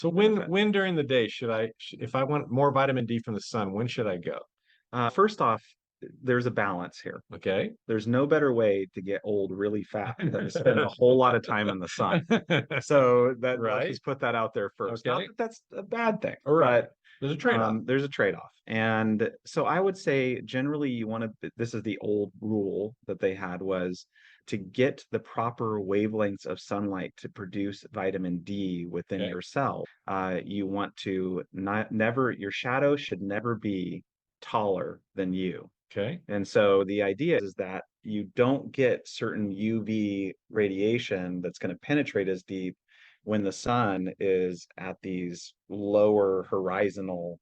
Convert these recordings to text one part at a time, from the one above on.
So when during the day should if I want more vitamin D from the sun, when should I go? First off, there's a balance here. Okay. There's no better way to get old really fast than to spend a whole lot of time in the sun. So let's Right. just put that out there first. Not Okay. that that's a bad thing, All right. but There's a trade-off. there's a trade-off. And so I would say generally you want to, this is the old rule that they had was to get the proper wavelengths of sunlight to produce vitamin D within Okay. your cell. You want to not never, your shadow should never be taller than you. Okay. And so the idea is that you don't get certain UV radiation that's going to penetrate as deep when the sun is at these lower horizontal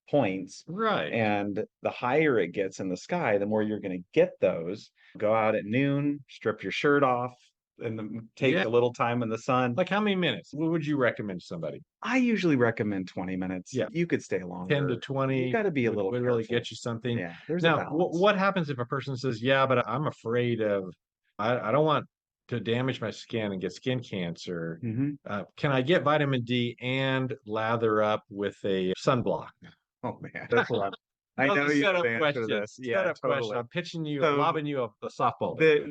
points. Right. And the higher it gets in the sky, the more you're going to get those. Go out at noon, strip your shirt off, and take Yeah. a little time in the sun. Like how many minutes? What would you recommend to somebody? I usually recommend 20 minutes. Yeah. You could stay 10 to longer. You 20 got to be a little would really careful. get you something. Yeah, there's a Now, balance. what happens if a person says, "Yeah, but I'm afraid of I don't want to damage my skin and get skin cancer. Mhm. Can I get vitamin D and lather up with a sunblock?" Oh man, that's a lot. I That know was a you have setup the answer to question. this. Yeah, Setup question. totally. I'm pitching you, So lobbing you a softball there.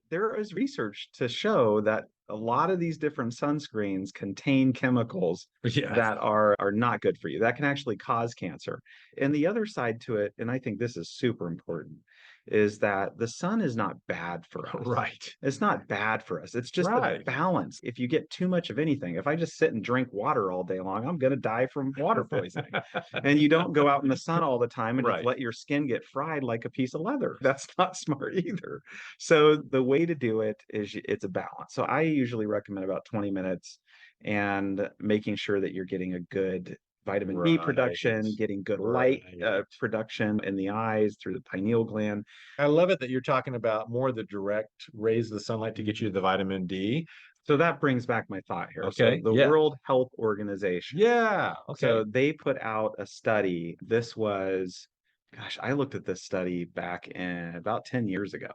there is research to show that a lot of these different sunscreens contain chemicals Yeah. that are not good for you. That can actually cause cancer. And the other side to it, and I think this is super important, is that the sun is not bad for us. Right. It's not bad for us. It's just the Right. balance. If you get too much of anything, if I just sit and drink water all day long, I'm going to die from water poisoning. And you don't go out in the sun all the time and just Right. let your skin get fried like a piece of leather. That's not smart either. So the way to do it is it's a balance. So I usually recommend about 20 minutes and making sure that you're getting a good vitamin D Right. production, getting good light Right. production in the eyes through the pineal gland. I love it that you're talking about more the direct rays of the sunlight to get you the vitamin D. So that brings back my thought here. So Okay. the Yeah. World Health Organization, Yeah. so Okay. they put out a study. This was, gosh, I looked at this study back in about 10 years ago.